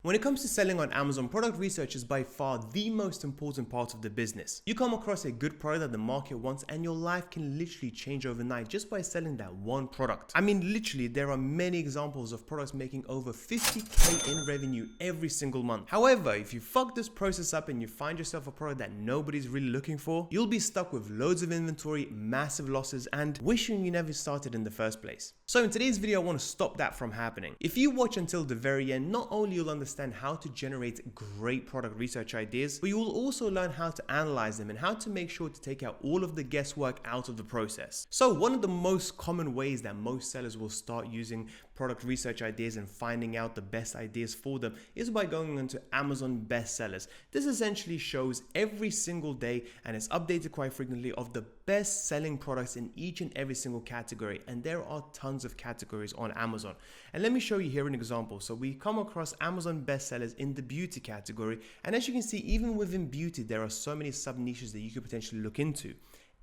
When it comes to selling on Amazon, product research is by far the most important part of the business. You come across a good product that the market wants and your life can literally change overnight just by selling that one product. I mean, literally, there are many examples of products making over 50k in revenue every single month. However, if you fuck this process up and you find yourself a product that nobody's really looking for, you'll be stuck with loads of inventory, massive losses, and wishing you never started in the first place. So in today's video, I want to stop that from happening. If you watch until the very end, not only you'll understand how to generate great product research ideas, but you will also learn how to analyze them and how to make sure to take out all of the guesswork out of the process. So one of the most common ways that most sellers will start using product research ideas and finding out the best ideas for them is by going into Amazon bestsellers. This essentially shows every single day, and it's updated quite frequently, of the best selling products in each and every single category, and there are tons of categories on Amazon. And let me show you here an example. So we come across Amazon bestsellers in the beauty category, and as you can see, even within beauty there are so many sub niches that you could potentially look into.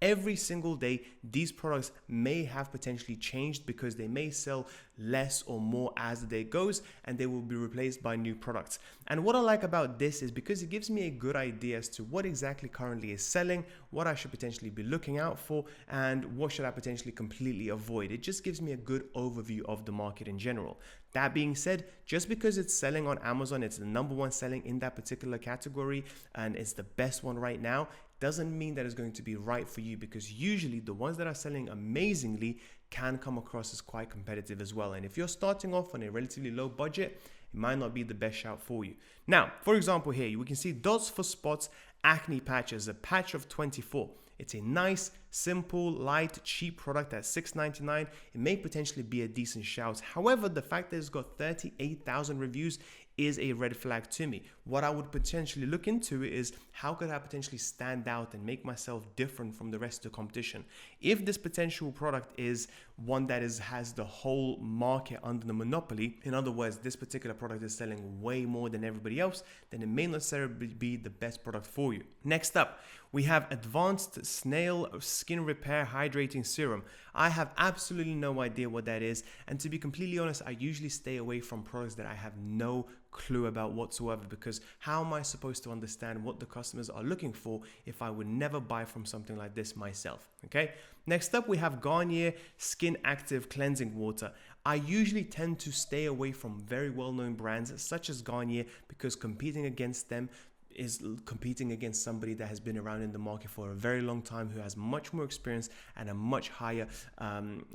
Every single day, these products may have potentially changed because they may sell less or more as the day goes, and they will be replaced by new products. And what I like about this is because it gives me a good idea as to what exactly currently is selling, what I should potentially be looking out for, and what should I potentially completely avoid. It just gives me a good overview of the market in general. That being said, just because it's selling on Amazon, it's the number one selling in that particular category, and it's the best one right now, doesn't mean that it's going to be right for you, because usually the ones that are selling amazingly can come across as quite competitive as well. And if you're starting off on a relatively low budget, it might not be the best shout for you. Now, for example, here we can see Dots for Spots Acne Patches, a patch of 24. It's a nice, simple, light, cheap product at $6.99. It may potentially be a decent shout. However, the fact that it's got 38,000 reviews is a red flag to me. What I would potentially look into is how could I potentially stand out and make myself different from the rest of the competition. If this potential product is one that has the whole market under the monopoly, in other words, this particular product is selling way more than everybody else, then it may not necessarily be the best product for you. Next up, we have Advanced Snail Skin Repair Hydrating Serum. I have absolutely no idea what that is, and to be completely honest, I usually stay away from products that I have no clue about whatsoever, because how am I supposed to understand what the customers are looking for if I would never buy from something like this myself? Okay. Next up, we have Garnier Skin Active Cleansing Water. I usually tend to stay away from very well-known brands such as Garnier, because competing against them is competing against somebody that has been around in the market for a very long time, who has much more experience and a much higher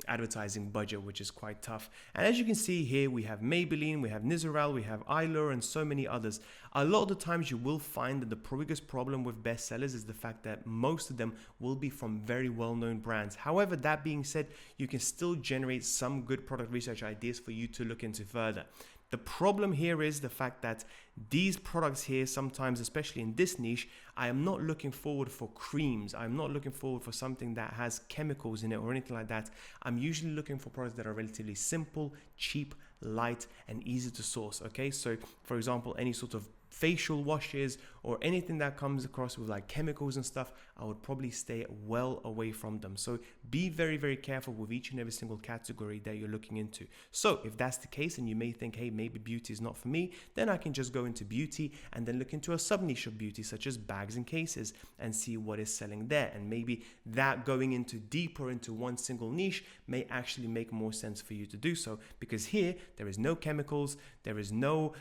advertising budget, which is quite tough. And as you can see here, we have Maybelline, we have Nizoral, we have Eyelure, and so many others. A lot of the times you will find that the biggest problem with bestsellers is the fact that most of them will be from very well-known brands. However, that being said, you can still generate some good product research ideas for you to look into further. The problem here is the fact that these products here, sometimes, especially in this niche, I am not looking forward for creams. I'm not looking forward for something that has chemicals in it or anything like that. I'm usually looking for products that are relatively simple, cheap, light, and easy to source. Okay, so for example, any sort of facial washes or anything that comes across with like chemicals and stuff, I would probably stay well away from them. So be very, very careful with each and every single category that you're looking into. So if that's the case and you may think, hey, maybe beauty is not for me, then I can just go into beauty and then look into a sub niche of beauty such as bags and cases and see what is selling there. And maybe that going into deeper into one single niche may actually make more sense for you to do so, because here there is no chemicals, there is no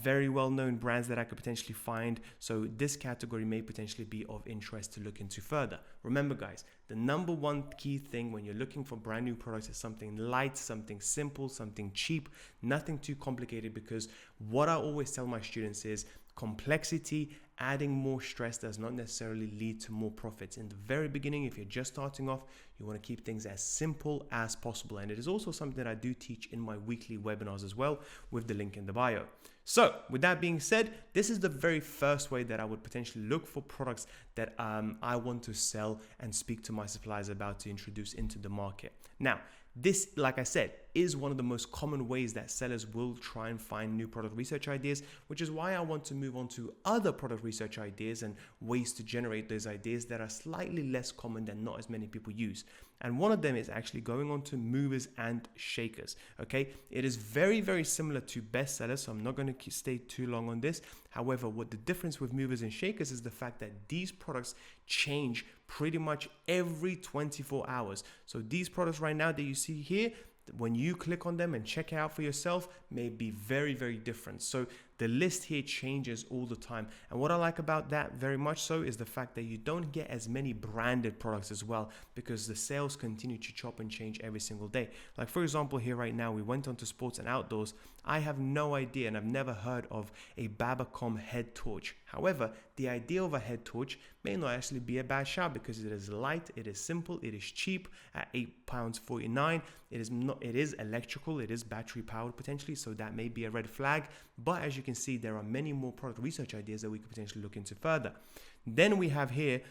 very well-known brands that I could potentially find. So this category may potentially be of interest to look into further. Remember guys, the number one key thing when you're looking for brand new products is something light, something simple, something cheap, nothing too complicated, because what I always tell my students is complexity, adding more stress does not necessarily lead to more profits. In the very beginning, if you're just starting off, you want to keep things as simple as possible. And it is also something that I do teach in my weekly webinars as well, with the link in the bio. So with that being said, this is the very first way that I would potentially look for products that I want to sell and speak to my suppliers about to introduce into the market. Now, this, like I said, is one of the most common ways that sellers will try and find new product research ideas, which is why I want to move on to other product research ideas and ways to generate those ideas that are slightly less common than not as many people use. And one of them is actually going on to movers and shakers. Okay, it is very, very similar to bestsellers, so I'm not going to stay too long on this. However, what the difference with movers and shakers is the fact that these products change pretty much every 24 hours. So these products right now that you see here, when you click on them and check it out for yourself, may be very, very different. So the list here changes all the time. And what I like about that very much so is the fact that you don't get as many branded products as well, because the sales continue to chop and change every single day. Like for example, here right now, we went on to sports and outdoors. I have no idea and I've never heard of a Babacom head torch. However, the idea of a head torch may not actually be a bad shout because it is light, it is simple, it is cheap at £8.49. It is electrical, it is battery powered potentially, so that may be a red flag. But as you can see, there are many more product research ideas that we could potentially look into further. Then we have here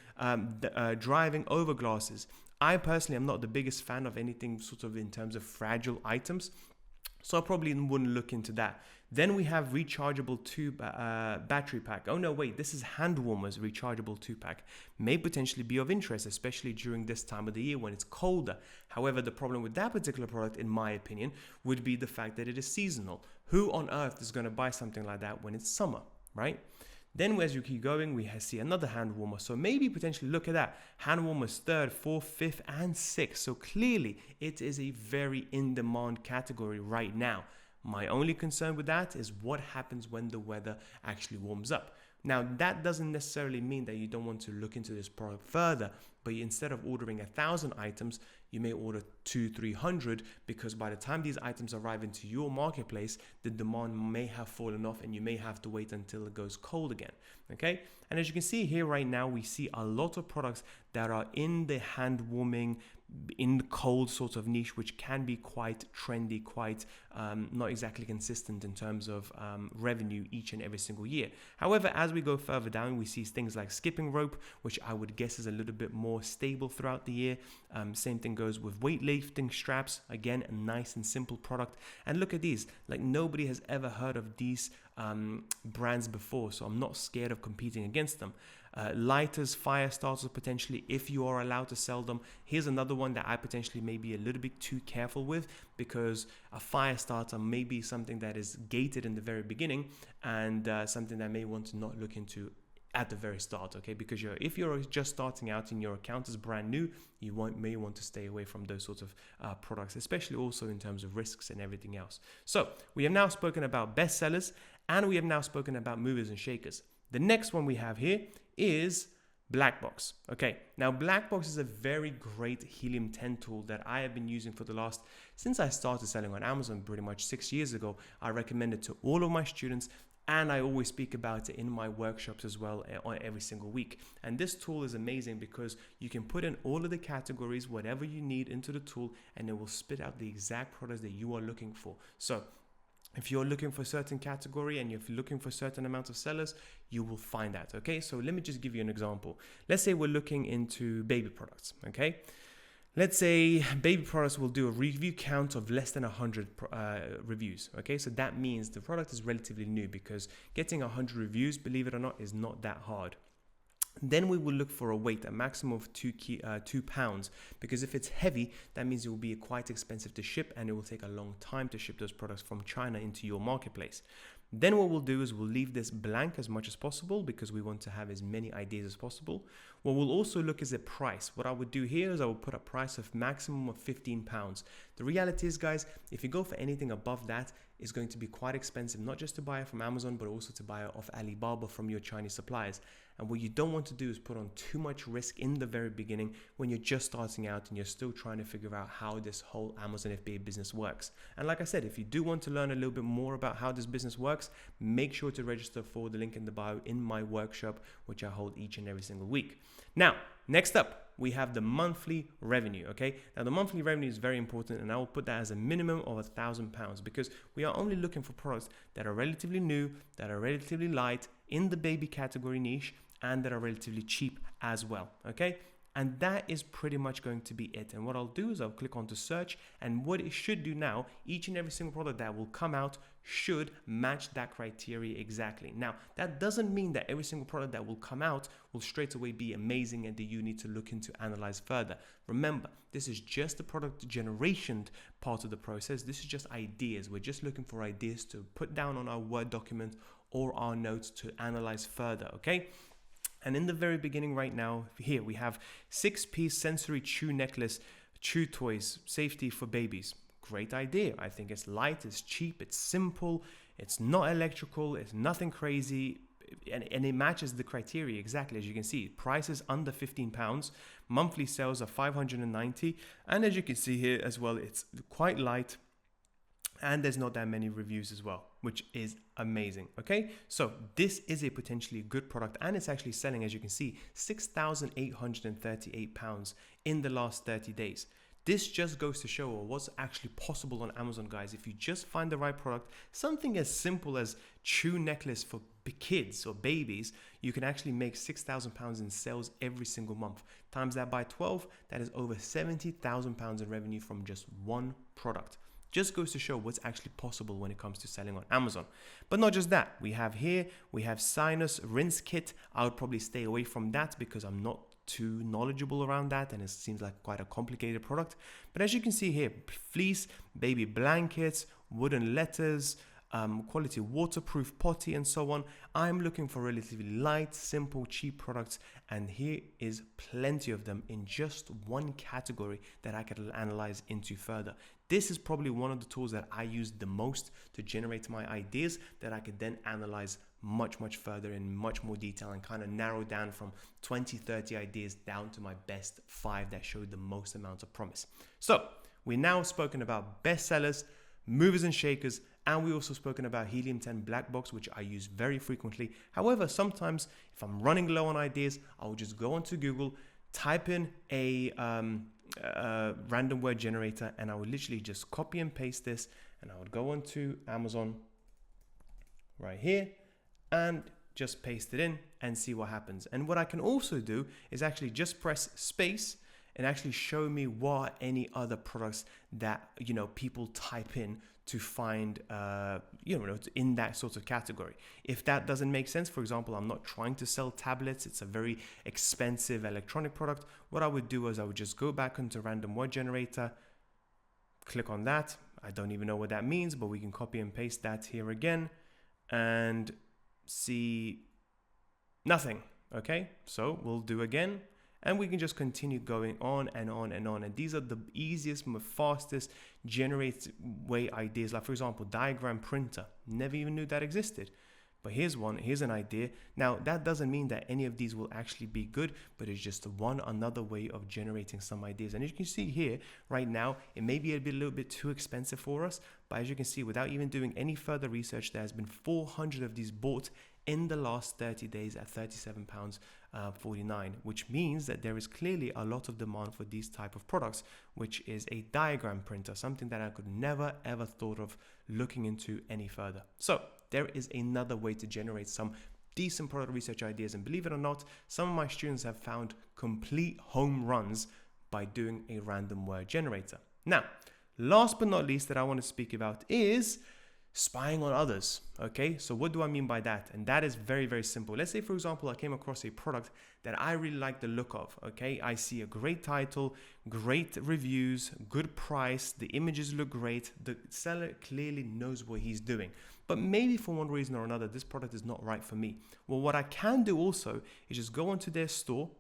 driving over glasses. I personally am not the biggest fan of anything sort of in terms of fragile items, so I probably wouldn't look into that. Then we have rechargeable battery pack. Oh no, wait, this is hand warmers, rechargeable 2-pack. May potentially be of interest, especially during this time of the year when it's colder. However, the problem with that particular product, in my opinion, would be the fact that it is seasonal. Who on earth is going to buy something like that when it's summer, right? Then as you keep going, we see another hand warmer. So maybe potentially look at that. Hand warmers 3rd, 4th, 5th, and 6th. So clearly it is a very in-demand category right now. My only concern with that is what happens when the weather actually warms up. Now, that doesn't necessarily mean that you don't want to look into this product further, but instead of ordering 1,000 items, you may order 200-300, because by the time these items arrive into your marketplace, the demand may have fallen off and you may have to wait until it goes cold again. Okay. And as you can see here right now, we see a lot of products that are in the hand warming, in the cold sort of niche, which can be quite trendy, quite not exactly consistent in terms of revenue each and every single year. However, as we go further down, we see things like skipping rope, which I would guess is a little bit more stable throughout the year. Same thing goes with weightlifting straps. Again, a nice and simple product. And look at these, like nobody has ever heard of these brands before, so I'm not scared of competing against them. Lighters, fire starters potentially, if you are allowed to sell them. Here's another one that I potentially may be a little bit too careful with, because a fire starter may be something that is gated in the very beginning, and something that I may want to not look into at the very start, okay? Because if you're just starting out and your account is brand new, you may want to stay away from those sorts of products, especially also in terms of risks and everything else. So we have now spoken about bestsellers, and we have now spoken about movers and shakers. The next one we have here is Black Box. Okay, now Black Box is a very great helium-10 tool that I have been using since I started selling on Amazon pretty much 6 years ago. I recommend it to all of my students, and I always speak about it in my workshops as well on every single week. And this tool is amazing because you can put in all of the categories, whatever you need, into the tool, and it will spit out the exact products that you are looking for. So if you're looking for a certain category and you're looking for a certain amount of sellers, you will find that. Okay, so let me just give you an example. Let's say we're looking into baby products. Okay, let's say baby products will do a review count of less than 100 reviews. Okay, so that means the product is relatively new, because getting 100 reviews, believe it or not, is not that hard. Then we will look for a weight, a maximum of 2 pounds, because if it's heavy, that means it will be quite expensive to ship, and it will take a long time to ship those products from China into your marketplace. Then what we'll do is we'll leave this blank as much as possible, because we want to have as many ideas as possible. What we'll also look is a price. What I would do here is I will put a price of maximum of 15 pounds. The reality is, guys, if you go for anything above that, it's going to be quite expensive, not just to buy it from Amazon, but also to buy it off Alibaba from your Chinese suppliers. And what you don't want to do is put on too much risk in the very beginning when you're just starting out and you're still trying to figure out how this whole Amazon FBA business works. And like I said, if you do want to learn a little bit more about how this business works, make sure to register for the link in the bio in my workshop, which I hold each and every single week. Now, next up, we have the monthly revenue. Okay, now the monthly revenue is very important, and I will put that as a minimum of £1,000, because we are only looking for products that are relatively new, that are relatively light in the baby category niche, and that are relatively cheap as well. Okay, And that is pretty much going to be it. And what I'll do is I'll click on to search, and what it should do now, each and every single product that will come out should match that criteria exactly. Now, that doesn't mean that every single product that will come out will straight away be amazing and that you need to look into analyze further. Remember, this is just the product generation part of the process. This is just ideas. We're just looking for ideas to put down on our Word document or our notes to analyze further, okay? And in the very beginning right now, here we have 6-piece sensory chew necklace, chew toys, safety for babies. Great idea. I think it's light, it's cheap, it's simple, it's not electrical, it's nothing crazy, and it matches the criteria exactly. As you can see, prices under £15, monthly sales are 590, and as you can see here as well, it's quite light, and there's not that many reviews as well, which is amazing. Okay, so this is a potentially good product, and it's actually selling, as you can see, £6,838 in the last 30 days. This just goes to show what's actually possible on Amazon, guys. If you just find the right product, something as simple as chew necklace for kids or babies, you can actually make £6,000 in sales every single month. Times that by 12, that is over £70,000 in revenue from just one product. Just goes to show what's actually possible when it comes to selling on Amazon. But not just that, we have sinus rinse kit. I would probably stay away from that because I'm not too knowledgeable around that, and it seems like quite a complicated product. But as you can see here, fleece, baby blankets, wooden letters, quality waterproof potty, and so on. I'm looking for relatively light, simple, cheap products, and here is plenty of them in just one category that I could analyze into further. This is probably one of the tools that I use the most to generate my ideas that I could then analyze much further in much more detail and kind of narrow down from 20-30 ideas down to my best 5 that showed the most amount of promise. So we now spoken about bestsellers, movers and shakers, and we also spoken about Helium 10 Black Box, which I use very frequently. However, sometimes if I'm running low on ideas, I'll just go onto Google, type in a random word generator, and I would literally just copy and paste this, and I would go onto Amazon right here and just paste it in and see what happens. And what I can also do is actually just press space and actually show me what any other products that people type in to find in that sort of category. If that doesn't make sense, for example, I'm not trying to sell tablets, it's a very expensive electronic product, what I would do is I would just go back into random word generator, click on that. I don't even know what that means, but we can copy and paste that here again and see nothing. Okay, so we'll do again, and we can just continue going on and on and on. And these are the easiest, fastest generate way ideas. Like for example, diagram printer. Never even knew that existed. But here's one, here's an idea. Now that doesn't mean that any of these will actually be good, but it's just another way of generating some ideas. And as you can see here, right now, it may be a little bit too expensive for us, but as you can see, without even doing any further research, there has been 400 of these bought in the last 30 days at £37.49, which means that there is clearly a lot of demand for these type of products, which is a diagram printer, something that I could never ever thought of looking into any further. So there is another way to generate some decent product research ideas, and believe it or not, some of my students have found complete home runs by doing a random word generator. Now, last but not least that I want to speak about is spying on others. Okay, so what do I mean by that? And that is very, very simple. Let's say, for example, I came across a product that I really like the look of. Okay, I see a great title, great reviews, good price, the images look great, the seller clearly knows what he's doing, but maybe for one reason or another this product is not right for me. Well, what I can do also is just go onto their store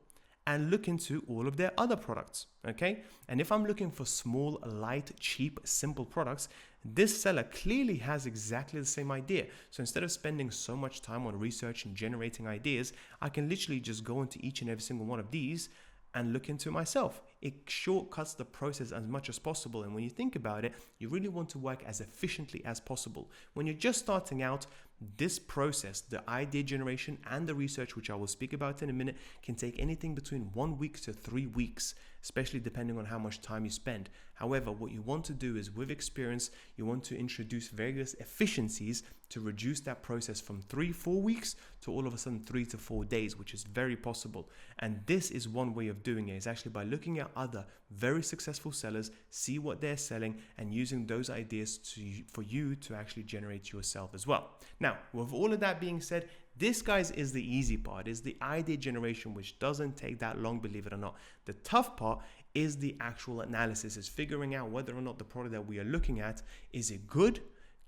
and look into all of their other products. Okay, and if I'm looking for small, light, cheap, simple products, this seller clearly has exactly the same idea. So instead of spending so much time on research and generating ideas, I can literally just go into each and every single one of these and look into it myself. It shortcuts the process as much as possible. And when you think about it, you really want to work as efficiently as possible. When you're just starting out, this process, the idea generation and the research, which I will speak about in a minute, can take anything between 1 week to 3 weeks. especially depending on how much time you spend. However, what you want to do is, with experience, you want to introduce various efficiencies to reduce that process from 3-4 weeks to all of a sudden 3 to 4 days, which is very possible. And this is one way of doing it, is actually by looking at other very successful sellers, see what they're selling, and using those ideas for you to actually generate yourself as well. Now, with all of that being said, this, guys, is the easy part, is the idea generation, which doesn't take that long, believe it or not. The tough part is the actual analysis, is figuring out whether or not the product that we are looking at, is it good?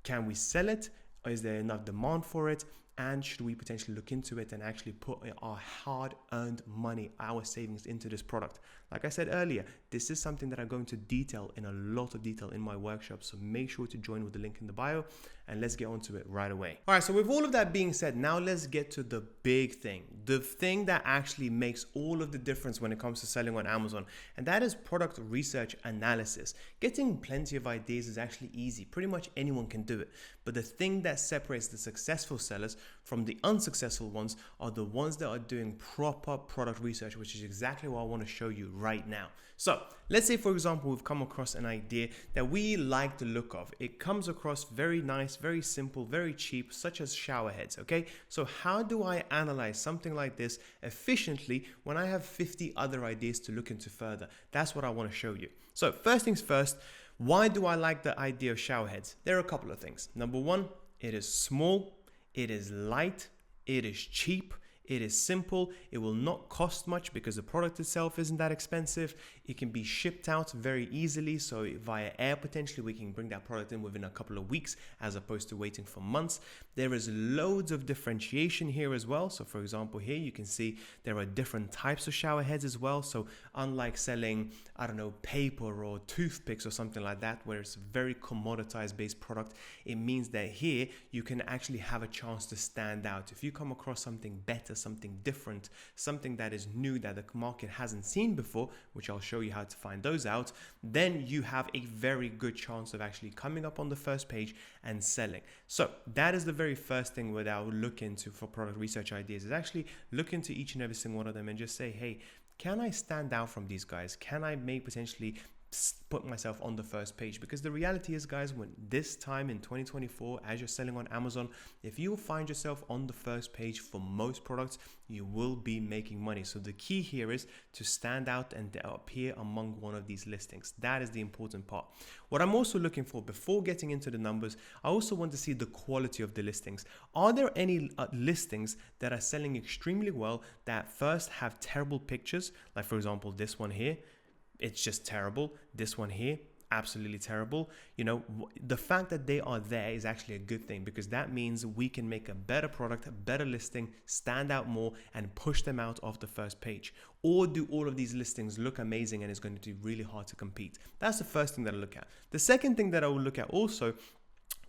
Can we sell it? Or is there enough demand for it? And should we potentially look into it and actually put our hard-earned money, our savings, into this product? Like I said earlier, this is something that I'm going to detail in a lot of detail in my workshop, so make sure to join with the link in the bio, and let's get onto it right away. All right, so with all of that being said, now let's get to the big thing, the thing that actually makes all of the difference when it comes to selling on Amazon, and that is product research analysis. Getting plenty of ideas is actually easy. Pretty much anyone can do it. But the thing that separates the successful sellers from the unsuccessful ones are the ones that are doing proper product research, which is exactly what I want to show you right now. So let's say, for example, we've come across an idea that we like the look of. It comes across very nice, very simple, very cheap, such as shower heads. Okay, so how do I analyze something like this efficiently when I have 50 other ideas to look into further? That's what I want to show you. So first things first, why do I like the idea of shower heads? There are a couple of things. Number one, it is small, it is light, it is cheap, it is simple, it will not cost much because the product itself isn't that expensive. It can be shipped out very easily, so via air potentially we can bring that product in within a couple of weeks as opposed to waiting for months. There is loads of differentiation here as well. So for example, here you can see there are different types of shower heads as well. So unlike selling, I don't know, paper or toothpicks or something like that, where it's a very commoditized based product, it means that here you can actually have a chance to stand out. If you come across something better, something different, something that is new that the market hasn't seen before, which I'll show you how to find those out, then you have a very good chance of actually coming up on the first page and selling. So that is the very first thing that I would look into for product research ideas, is actually look into each and every single one of them and just say, hey, can I stand out from these guys? Can I potentially put myself on the first page? Because the reality is, guys, when this time in 2024, as you're selling on Amazon, if you find yourself on the first page for most products, you will be making money. So the key here is to stand out and appear among one of these listings. That is the important part. What I'm also looking for before getting into the numbers, I also want to see the quality of the listings. Are there any listings that are selling extremely well that first have terrible pictures? Like for example, this one here, it's just terrible. This one here, absolutely terrible. You know, the fact that they are there is actually a good thing, because that means we can make a better product, a better listing, stand out more, and push them out of the first page. Or do all of these listings look amazing and it's going to be really hard to compete? That's the first thing that I look at. The second thing that I will look at also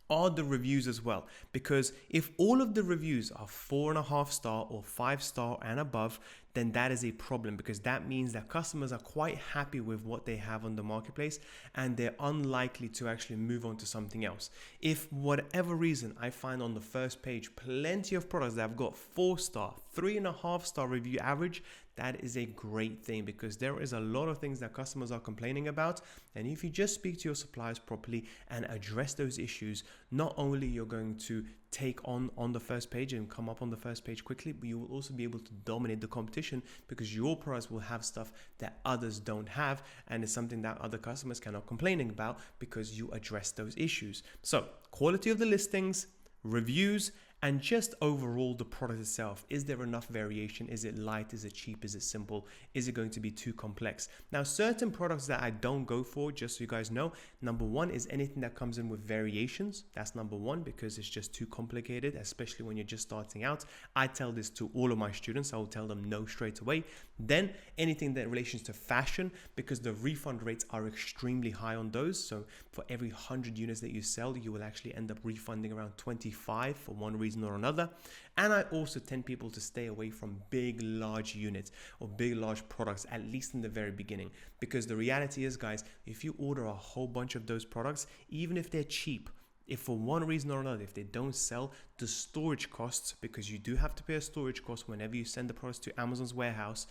are the reviews as well, because if all of the reviews are 4.5 star or 5 star and above, then that is a problem, because that means that customers are quite happy with what they have on the marketplace and they're unlikely to actually move on to something else. If whatever reason I find on the first page plenty of products that have got 4 star, 3.5 star review average, that is a great thing, because there is a lot of things that customers are complaining about. And if you just speak to your suppliers properly and address those issues, not only you're going to take on the first page and come up on the first page quickly, but you will also be able to dominate the competition, because your products will have stuff that others don't have, and it's something that other customers cannot complain about because you address those issues. So quality of the listings, reviews, and just overall the product itself. Is there enough variation? Is it light? Is it cheap? Is it simple? Is it going to be too complex? Now, certain products that I don't go for, just so you guys know, number one is anything that comes in with variations. That's number one, because it's just too complicated, especially when you're just starting out. I tell this to all of my students. I will tell them no straight away. Then anything that in relation to fashion, because the refund rates are extremely high on those. So for every 100 units that you sell, you will actually end up refunding around 25 for one reason or another. And I also tend people to stay away from big, large units or big, large products, at least in the very beginning. Because the reality is, guys, if you order a whole bunch of those products, even if they're cheap, if for one reason or another, if they don't sell, the storage costs, because you do have to pay a storage cost whenever you send the products to Amazon's warehouse,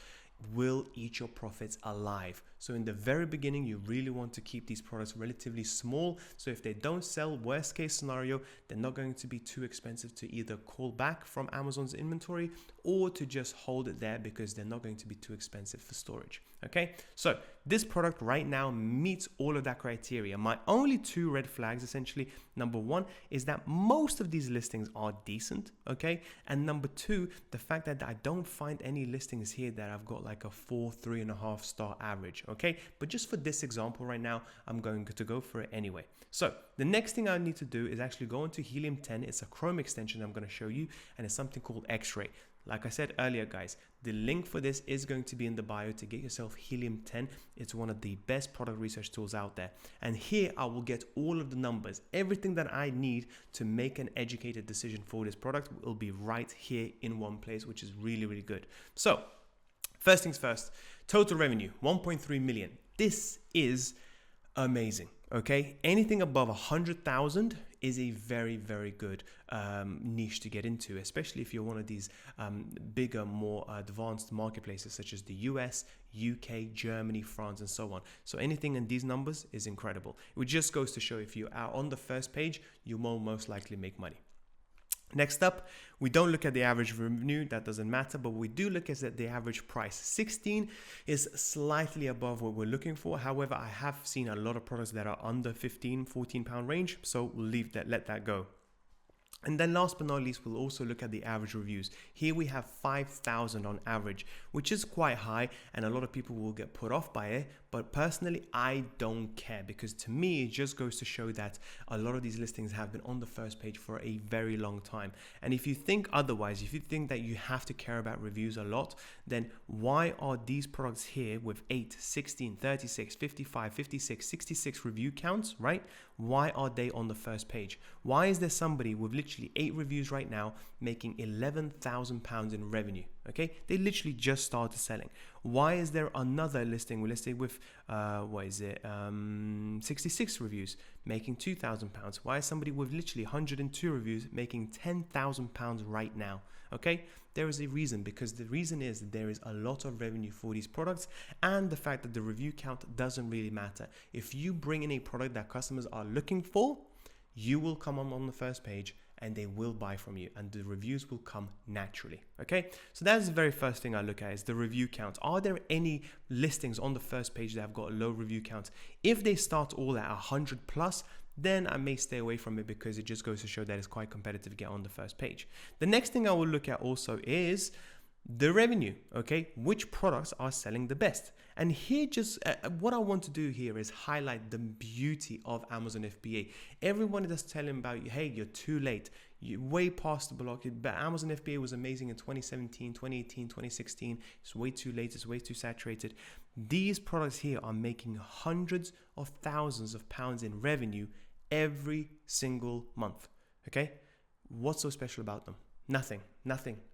will eat your profits alive. So in the very beginning, you really want to keep these products relatively small. So if they don't sell, worst case scenario, they're not going to be too expensive to either call back from Amazon's inventory or to just hold it there because they're not going to be too expensive for storage. Okay, so this product right now meets all of that criteria. My only two red flags, essentially, number one is that most of these listings are decent, okay? And number two, the fact that I don't find any listings here that I've got like a 3.5 star average, okay? But just for this example right now, I'm going to go for it anyway. So the next thing I need to do is actually go into Helium 10. It's a Chrome extension I'm going to show you, and it's something called X-Ray. Like I said earlier, guys, the link for this is going to be in the bio to get yourself Helium 10. It's one of the best product research tools out there. And here I will get all of the numbers, everything that I need to make an educated decision for this product will be right here in one place, which is really, really good. So first things first, total revenue, 1.3 million. This is amazing. Okay, anything above 100,000 is a very, very good niche to get into, especially if you're one of these bigger, more advanced marketplaces such as the US, UK, Germany, France, and so on. So anything in these numbers is incredible. It just goes to show if you are on the first page, you will most likely make money. Next up, we don't look at the average revenue, that doesn't matter, but we do look at the average price. 16 is slightly above what we're looking for. However, I have seen a lot of products that are under 15, 14 pound range, so we'll leave that, let that go. And then last but not least, we'll also look at the average reviews. Here we have 5,000 on average, which is quite high, and a lot of people will get put off by it. But personally, I don't care, because to me, it just goes to show that a lot of these listings have been on the first page for a very long time. And if you think otherwise, if you think that you have to care about reviews a lot, then why are these products here with 8, 16, 36, 55, 56, 66 review counts, right? Why are they on the first page? Why is there somebody with literally 8 reviews right now making £11,000 in revenue? Okay, they literally just started selling. Why is there another listing, let's say with 66 reviews making £2,000? Why is somebody with literally 102 reviews making £10,000 right now? Okay, there is a reason, because the reason is that there is a lot of revenue for these products, and the fact that the review count doesn't really matter. If you bring in a product that customers are looking for, you will come on the first page and they will buy from you, and the reviews will come naturally. Okay, so that's the very first thing I look at, is the review count. Are there any listings on the first page that have got a low review count? If they start all at 100 plus, then I may stay away from it, because it just goes to show that it's quite competitive to get on the first page. The next thing I will look at also is the revenue. Okay, which products are selling the best? And here, just what I want to do here is highlight the beauty of Amazon FBA. Everyone is telling about, hey, you're too late, you're way past the block. But Amazon FBA was amazing in 2017, 2018, 2016. It's way too late, it's way too saturated. These products here are making hundreds of thousands of pounds in revenue every single month. Okay, what's so special about them? Nothing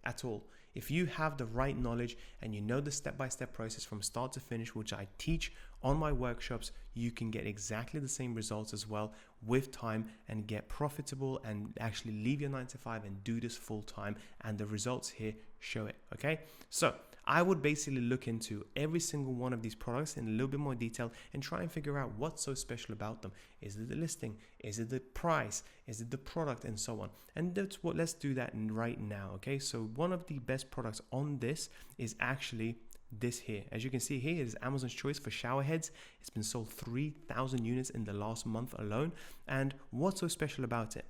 at all. If you have the right knowledge and you know the step-by-step process from start to finish, which I teach on my workshops, you can get exactly the same results as well with time and get profitable and actually leave your 9 to 5 and do this full time. And the results here show it. Okay, so I would basically look into every single one of these products in a little bit more detail and try and figure out what's so special about them. Is it the listing? Is it the price? Is it the product? And so on. And that's what, let's do that right now. Okay, so one of the best products on this is actually this here. As you can see here, is Amazon's choice for shower heads. It's been sold 3,000 units in the last month alone. And what's so special about it?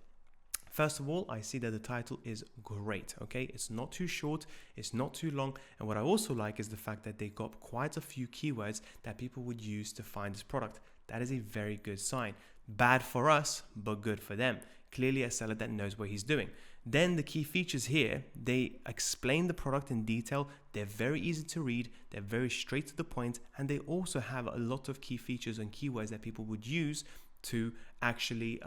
First of all, I see that the title is great, okay? It's not too short, it's not too long. And what I also like is the fact that they got quite a few keywords that people would use to find this product. That is a very good sign. Bad for us, but good for them. Clearly a seller that knows what he's doing. Then the key features here, they explain the product in detail. They're very easy to read. They're very straight to the point. And they also have a lot of key features and keywords that people would use to actually,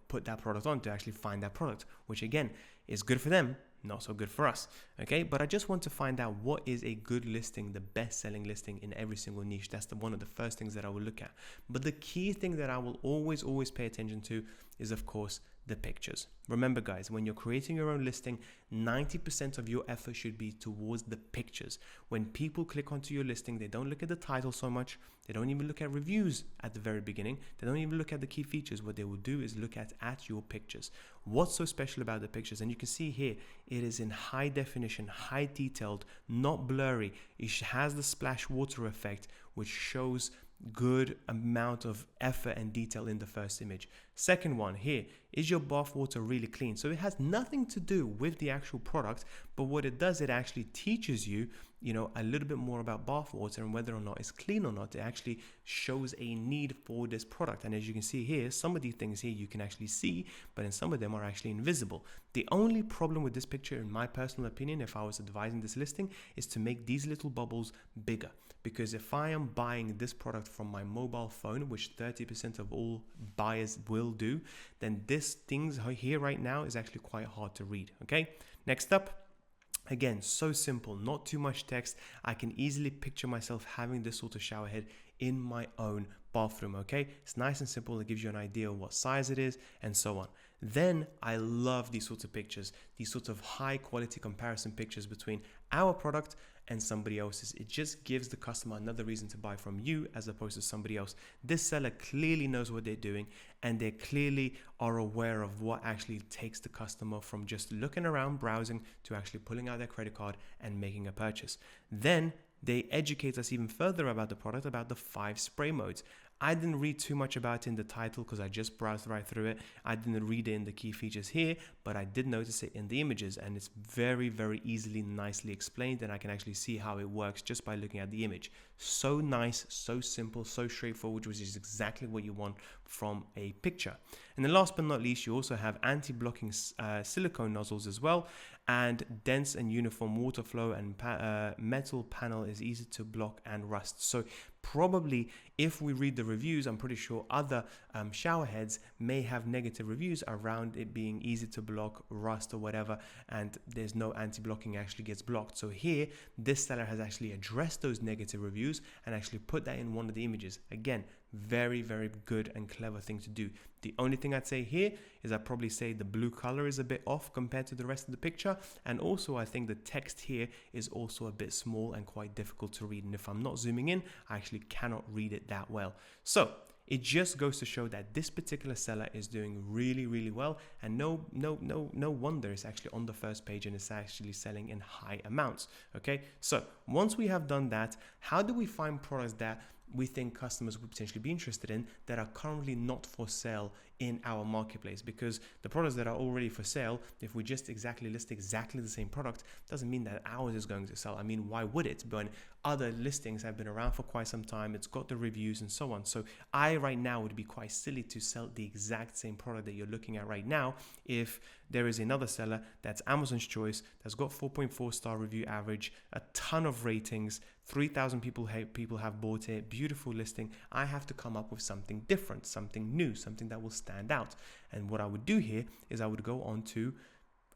put that product on, to actually find that product, which again is good for them, not so good for us. Okay, but I just want to find out what is a good listing, the best selling listing in every single niche. That's one of the first things that I will look at. But the key thing that I will always pay attention to is, of course, the pictures. Remember guys, when you're creating your own listing, 90% of your effort should be towards the pictures. When people click onto your listing, they don't look at the title so much. They don't even look at reviews at the very beginning. They don't even look at the key features. What they will do is look at your pictures. What's so special about the pictures? And you can see here, it is in high definition, high detailed, not blurry. It has the splash water effect, which shows good amount of effort and detail in the first image. Second one here, is your bath water really clean? So it has nothing to do with the actual product, but what it does, it actually teaches you, a little bit more about bath water and whether or not it's clean or not. It actually shows a need for this product. And as you can see here, some of these things here you can actually see, but in some of them are actually invisible. The only problem with this picture, in my personal opinion, if I was advising this listing, is to make these little bubbles bigger. Because if I am buying this product from my mobile phone, which 30% of all buyers will do, then this things here right now is actually quite hard to read. Okay, next up. Again, so simple, not too much text. I can easily picture myself having this sort of shower head in my own bathroom, okay? It's nice and simple. It gives you an idea of what size it is and so on. Then I love these sorts of pictures, these sorts of high quality comparison pictures between our product and somebody else's. It just gives the customer another reason to buy from you as opposed to somebody else. This seller clearly knows what they're doing, and they clearly are aware of what actually takes the customer from just looking around, browsing, to actually pulling out their credit card and making a purchase. Then they educate us even further about the product, about the 5 spray modes. I didn't read too much about it in the title because I just browsed right through it. I didn't read it in the key features here, but I did notice it in the images, and it's very, very easily, nicely explained, and I can actually see how it works just by looking at the image. So nice, so simple, so straightforward, which is exactly what you want from a picture. And then last but not least, you also have anti-blocking silicone nozzles as well, and dense and uniform water flow, and metal panel is easy to block and rust. So probably if we read the reviews, I'm pretty sure other shower heads may have negative reviews around it being easy to block, rust or whatever, and there's no anti-blocking actually gets blocked. So here, this seller has actually addressed those negative reviews and actually put that in one of the images. Again, very, very good and clever thing to do. The only thing I'd say here is I'd probably say the blue color is a bit off compared to the rest of the picture. And also I think the text here is also a bit small and quite difficult to read. And if I'm not zooming in, I actually cannot read it that well. So it just goes to show that this particular seller is doing really, really well. And no wonder it's actually on the first page and it's actually selling in high amounts. Okay, so once we have done that, how do we find products that we think customers would potentially be interested in that are currently not for sale in our marketplace? Because the products that are already for sale, if we just list exactly the same product, doesn't mean that ours is going to sell. I mean, why would it? When other listings have been around for quite some time, it's got the reviews and so on. So I right now would be quite silly to sell the exact same product that you're looking at right now if there is another seller that's Amazon's choice, that's got 4.4 star review average, a ton of ratings, 3,000 people have bought it, beautiful listing. I have to come up with something different, something new, something that will stand out. And what I would do here is I would go on to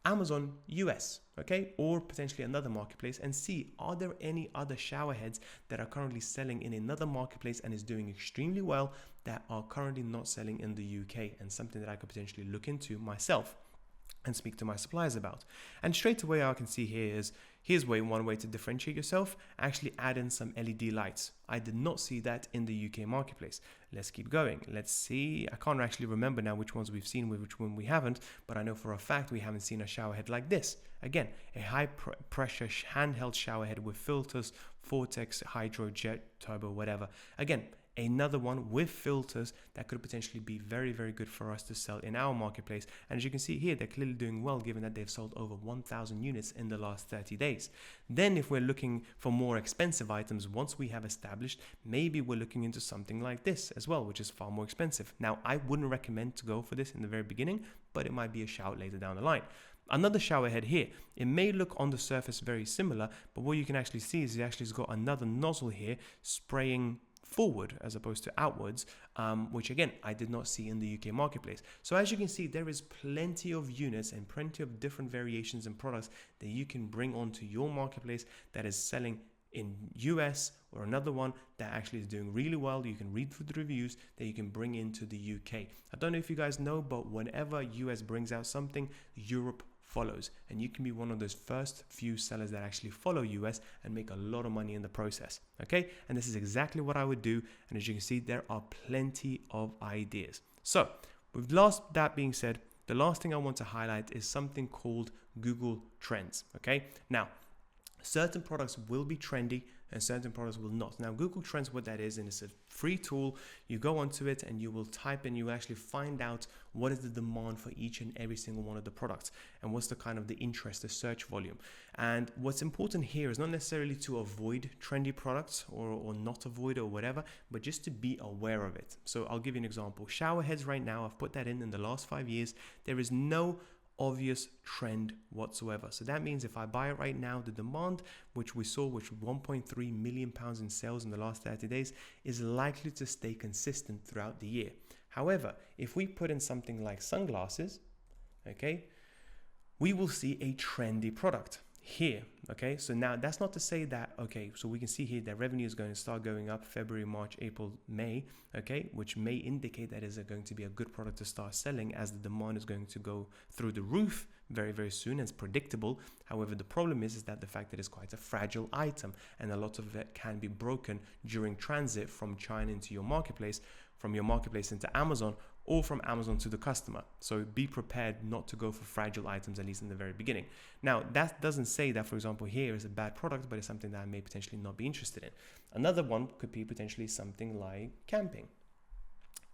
Amazon US, okay, or potentially another marketplace and see, are there any other shower heads that are currently selling in another marketplace and is doing extremely well that are currently not selling in the UK, and something that I could potentially look into myself and speak to my suppliers about. And straight away I can see here's one way to differentiate yourself, actually add in some LED lights. I did not see that in the UK marketplace. Let's keep going. Let's see. I can't actually remember now which ones we've seen, which one we haven't, but I know for a fact we haven't seen a shower head like this. Again, a high pressure handheld shower head with filters, Vortex, Hydro, Jet, Turbo, whatever. Again, another one with filters that could potentially be very, very good for us to sell in our marketplace. And as you can see here, they're clearly doing well given that they've sold over 1,000 units in the last 30 days. Then if we're looking for more expensive items, once we have established, maybe we're looking into something like this as well, which is far more expensive. Now, I wouldn't recommend to go for this in the very beginning, but it might be a shout later down the line. Another shower head here, it may look on the surface very similar, but what you can actually see is it actually has got another nozzle here spraying forward as opposed to outwards, which again I did not see in the UK marketplace. So as you can see, there is plenty of units and plenty of different variations and products that you can bring onto your marketplace that is selling in US or another one that actually is doing really well, you can read through the reviews, that you can bring into the UK. I don't know if you guys know, but whenever US brings out something, Europe follows, and you can be one of those first few sellers that actually follow US and make a lot of money in the process. Okay, and this is exactly what I would do, and as you can see, there are plenty of ideas. So with that being said, the last thing I want to highlight is something called Google Trends. Okay, now certain products will be trendy and certain products will not. Now Google Trends, what that is, and it's a free tool. You go onto it and you will type in, you actually find out what is the demand for each and every single one of the products and what's the kind of the interest, the search volume. And what's important here is not necessarily to avoid trendy products or not avoid or whatever, but just to be aware of it. So I'll give you an example. Shower heads right now, I've put that in the last 5 years. There is no obvious trend whatsoever. So that means if I buy it right now, the demand, which we saw, which £1.3 million in sales in the last 30 days, is likely to stay consistent throughout the year. However, if we put in something like sunglasses, okay, we will see a trendy product here. Okay, so now that's not to say that, okay, so we can see here that revenue is going to start going up February, March, April, May, okay, which may indicate that is going to be a good product to start selling, as the demand is going to go through the roof very, very soon, and it's predictable. However, the problem is that the fact that it's quite a fragile item, and a lot of it can be broken during transit from China into your marketplace, from your marketplace into Amazon, or from Amazon to the customer. So be prepared not to go for fragile items, at least in the very beginning. Now, that doesn't say that, for example, here is a bad product, but it's something that I may potentially not be interested in. Another one could be potentially something like camping.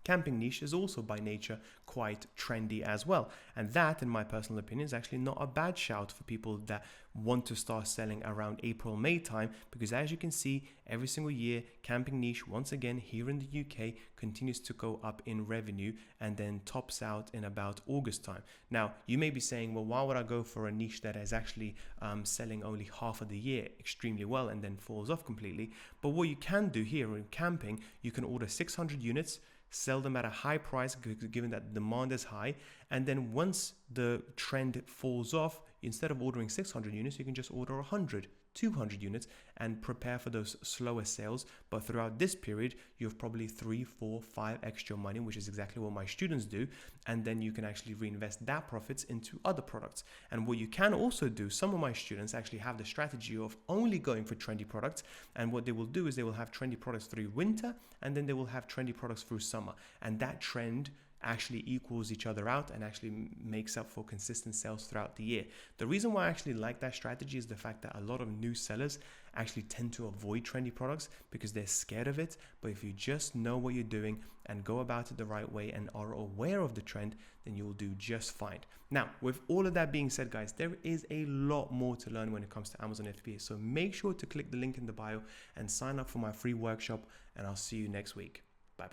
Camping niche is also by nature quite trendy as well. And that, in my personal opinion, is actually not a bad shout for people that want to start selling around April, May time, because as you can see, every single year, camping niche, once again, here in the UK, continues to go up in revenue and then tops out in about August time. Now, you may be saying, well, why would I go for a niche that is actually selling only half of the year extremely well and then falls off completely? But what you can do here in camping, you can order 600 units, sell them at a high price given that demand is high, and then once the trend falls off, instead of ordering 600 units, you can just order 100, 200 units and prepare for those slower sales. But throughout this period, you have probably 3, 4, 5 extra money, which is exactly what my students do, and then you can actually reinvest that profits into other products. And what you can also do, some of my students actually have the strategy of only going for trendy products, and what they will do is they will have trendy products through winter, and then they will have trendy products through summer, and that trend actually equals each other out and actually makes up for consistent sales throughout the year. The reason why I actually like that strategy is the fact that a lot of new sellers actually tend to avoid trendy products because they're scared of it. But if you just know what you're doing and go about it the right way and are aware of the trend, then you will do just fine. Now, with all of that being said, guys, there is a lot more to learn when it comes to Amazon FBA. So make sure to click the link in the bio and sign up for my free workshop, and I'll see you next week.